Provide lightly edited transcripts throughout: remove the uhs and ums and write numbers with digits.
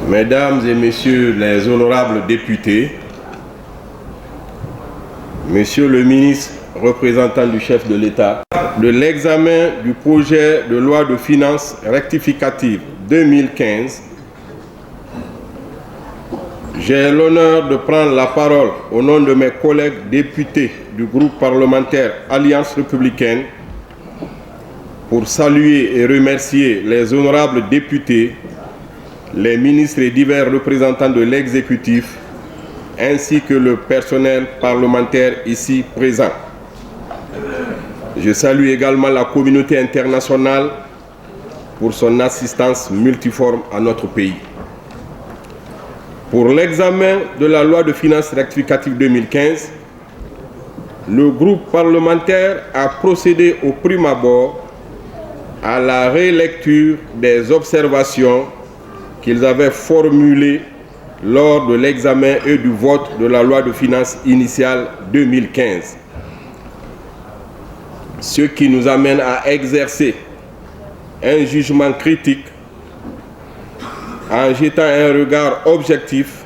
Mesdames et Messieurs les honorables députés, Monsieur le ministre représentant du chef de l'État, de l'examen du projet de loi de finances rectificative 2015, j'ai l'honneur de prendre la parole au nom de mes collègues députés du groupe parlementaire Alliance républicaine pour saluer et remercier les honorables députés, les ministres et divers représentants de l'exécutif, ainsi que le personnel parlementaire ici présent. Je salue également la communauté internationale pour son assistance multiforme à notre pays. Pour l'examen de la loi de finances rectificative 2015, le groupe parlementaire a procédé au prime abord à la relecture des observations qu'ils avaient formulées lors de l'examen et du vote de la loi de finances initiale 2015. Ce qui nous amène à exercer un jugement critique en jetant un regard objectif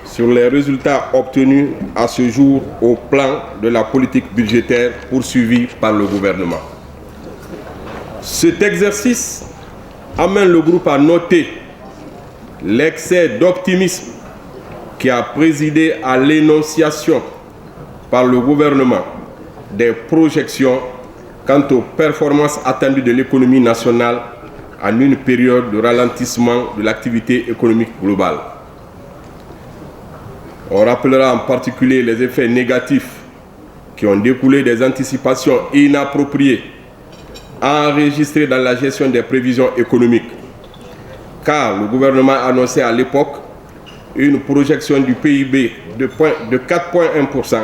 sur les résultats obtenus à ce jour au plan de la politique budgétaire poursuivie par le gouvernement. Cet exercice amène le groupe à noter l'excès d'optimisme qui a présidé à l'énonciation par le gouvernement des projections quant aux performances attendues de l'économie nationale en une période de ralentissement de l'activité économique globale. On rappellera en particulier les effets négatifs qui ont découlé des anticipations inappropriées enregistrées dans la gestion des prévisions économiques, car le gouvernement annonçait à l'époque une projection du PIB de 4,1%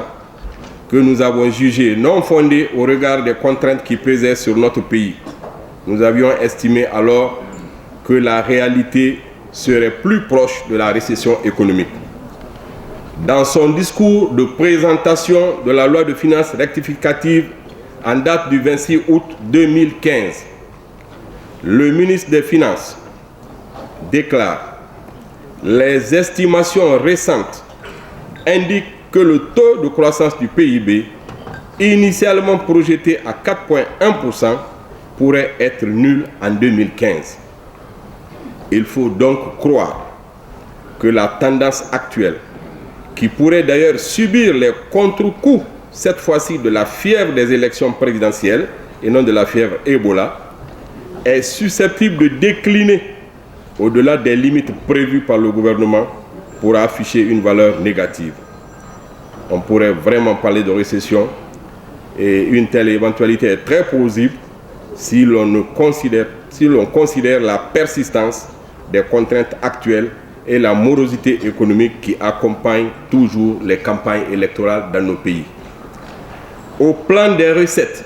que nous avons jugée non fondée au regard des contraintes qui pesaient sur notre pays. Nous avions estimé alors que la réalité serait plus proche de la récession économique. Dans son discours de présentation de la loi de finances rectificative en date du 26 août 2015, le ministre des Finances déclare: les estimations récentes indiquent que le taux de croissance du PIB, initialement projeté à 4,1%, pourrait être nul en 2015. Il faut donc croire que la tendance actuelle, qui pourrait d'ailleurs subir les contre-coups, cette fois-ci de la fièvre des élections présidentielles et non de la fièvre Ebola, est susceptible de décliner au-delà des limites prévues par le gouvernement pour afficher une valeur négative. On pourrait vraiment parler de récession et une telle éventualité est très plausible si l'on considère la persistance des contraintes actuelles et la morosité économique qui accompagne toujours les campagnes électorales dans nos pays. Au plan des recettes,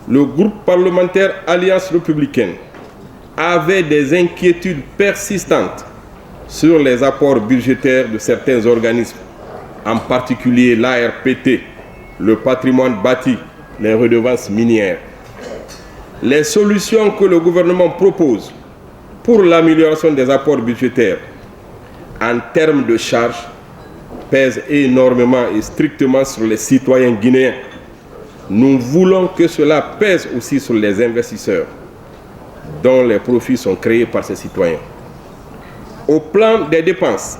le groupe parlementaire Alliance républicaine avait des inquiétudes persistantes sur les apports budgétaires de certains organismes, en particulier l'ARPT, le patrimoine bâti, les redevances minières. Les solutions que le gouvernement propose pour l'amélioration des apports budgétaires en termes de charges pèsent énormément et strictement sur les citoyens guinéens. Nous voulons que cela pèse aussi sur les investisseurs, dont les profits sont créés par ces citoyens. Au plan des dépenses,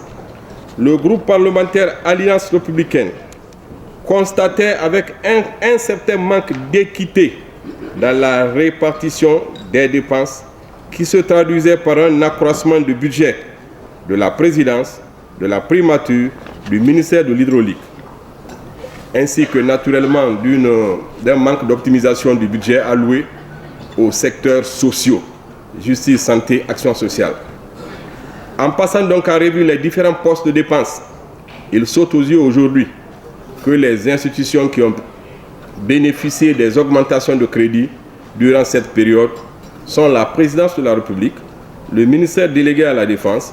le groupe parlementaire Alliance républicaine constatait avec un certain manque d'équité dans la répartition des dépenses qui se traduisait par un accroissement du budget de la présidence, de la primature, du ministère de l'hydraulique, ainsi que naturellement d'un manque d'optimisation du budget alloué aux secteurs sociaux, justice, santé, action sociale. En passant donc en revue les différents postes de dépenses, il saute aux yeux aujourd'hui que les institutions qui ont bénéficié des augmentations de crédit durant cette période sont la présidence de la République, le ministère délégué à la Défense,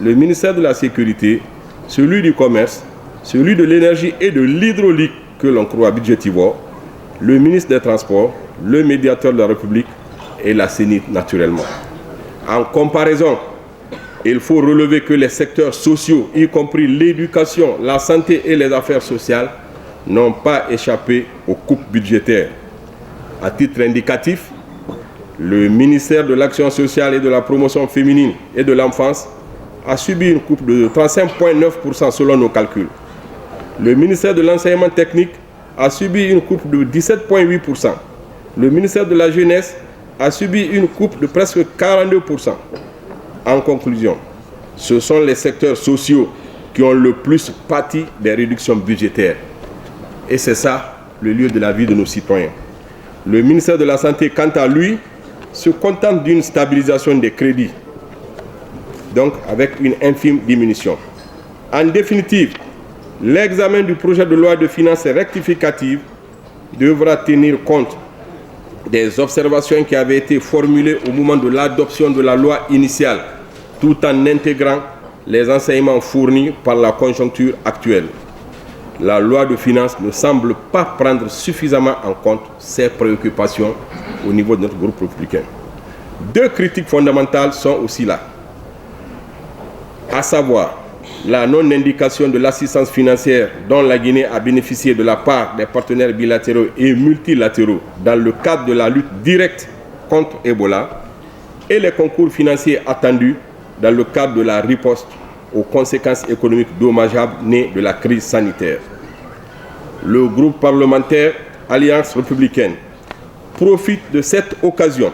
le ministère de la Sécurité, celui du Commerce, celui de l'Énergie et de l'Hydraulique que l'on croit budgétivore, le ministre des Transports, le médiateur de la République et la CENI naturellement. En comparaison, il faut relever que les secteurs sociaux, y compris l'éducation, la santé et les affaires sociales, n'ont pas échappé aux coupes budgétaires. À titre indicatif, le ministère de l'Action sociale et de la promotion féminine et de l'enfance a subi une coupe de 35,9% selon nos calculs. Le ministère de l'Enseignement technique a subi une coupe de 17,8%. Le ministère de la Jeunesse a subi une coupe de presque 42%. En conclusion, ce sont les secteurs sociaux qui ont le plus pâti des réductions budgétaires. Et c'est ça le lieu de la vie de nos citoyens. Le ministère de la Santé, quant à lui, se contente d'une stabilisation des crédits, donc avec une infime diminution. En définitive, l'examen du projet de loi de finances rectificative devra tenir compte des observations qui avaient été formulées au moment de l'adoption de la loi initiale, tout en intégrant les enseignements fournis par la conjoncture actuelle. La loi de finances ne semble pas prendre suffisamment en compte ces préoccupations au niveau de notre groupe républicain. Deux critiques fondamentales sont aussi là, à savoir la non-indication de l'assistance financière dont la Guinée a bénéficié de la part des partenaires bilatéraux et multilatéraux dans le cadre de la lutte directe contre Ebola et les concours financiers attendus dans le cadre de la riposte aux conséquences économiques dommageables nées de la crise sanitaire. Le groupe parlementaire Alliance républicaine profite de cette occasion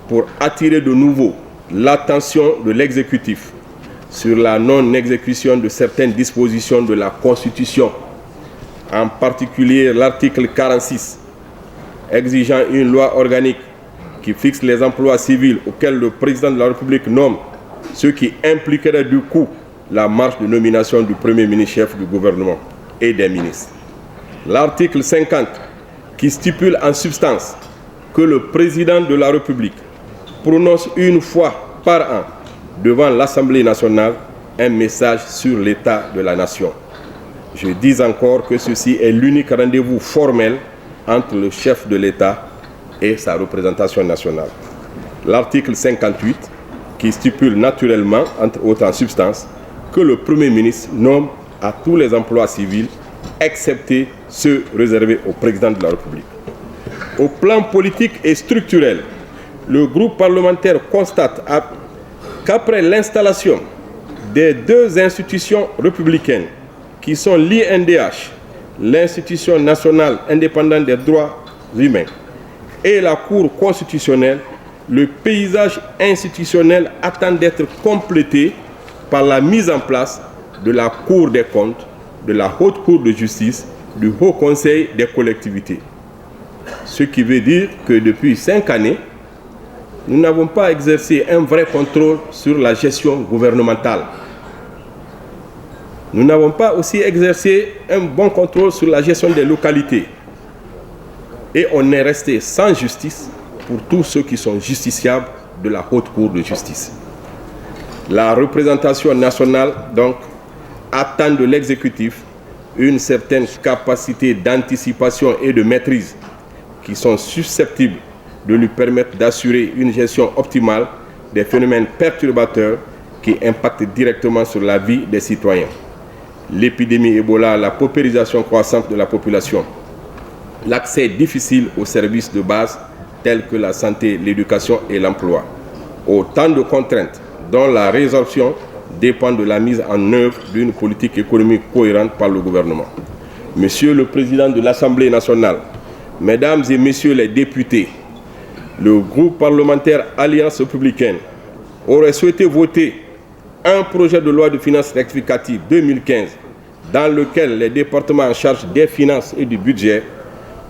pour attirer de nouveau l'attention de l'exécutif sur la non-exécution de certaines dispositions de la Constitution, en particulier l'article 46, exigeant une loi organique qui fixe les emplois civils auxquels le président de la République nomme, ce qui impliquerait du coup la marche de nomination du Premier ministre chef du gouvernement et des ministres. L'article 50, qui stipule en substance que le président de la République prononce une fois par an devant l'Assemblée nationale un message sur l'état de la nation. Je dis encore que ceci est l'unique rendez-vous formel entre le chef de l'État et sa représentation nationale. L'article 58, qui stipule naturellement, entre autres en substance, que le Premier ministre nomme à tous les emplois civils, excepté ceux réservés au président de la République. Au plan politique et structurel, le groupe parlementaire constate qu'après l'installation des deux institutions républicaines qui sont l'INDH, l'Institution nationale indépendante des droits humains, et la Cour constitutionnelle, le paysage institutionnel attend d'être complété par la mise en place de la Cour des comptes, de la Haute Cour de justice, du Haut Conseil des collectivités. Ce qui veut dire que depuis 5 années, nous n'avons pas exercé un vrai contrôle sur la gestion gouvernementale. Nous n'avons pas aussi exercé un bon contrôle sur la gestion des localités. Et on est resté sans justice pour tous ceux qui sont justiciables de la Haute Cour de justice. La représentation nationale, donc, attend de l'exécutif une certaine capacité d'anticipation et de maîtrise qui sont susceptibles de lui permettre d'assurer une gestion optimale des phénomènes perturbateurs qui impactent directement sur la vie des citoyens. L'épidémie Ebola, la paupérisation croissante de la population, l'accès difficile aux services de base tels que la santé, l'éducation et l'emploi. Autant de contraintes dont la résorption dépend de la mise en œuvre d'une politique économique cohérente par le gouvernement. Monsieur le Président de l'Assemblée nationale, Mesdames et Messieurs les députés, le groupe parlementaire Alliance républicaine aurait souhaité voter un projet de loi de finances rectificative 2015 dans lequel les départements en charge des finances et du budget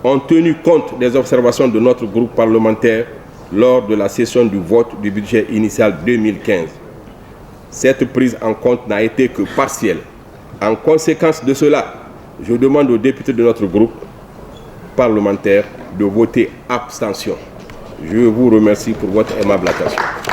ont tenu compte des observations de notre groupe parlementaire lors de la session du vote du budget initial 2015. Cette prise en compte n'a été que partielle. En conséquence de cela, je demande aux députés de notre groupe parlementaire de voter abstention. Je vous remercie pour votre aimable attention.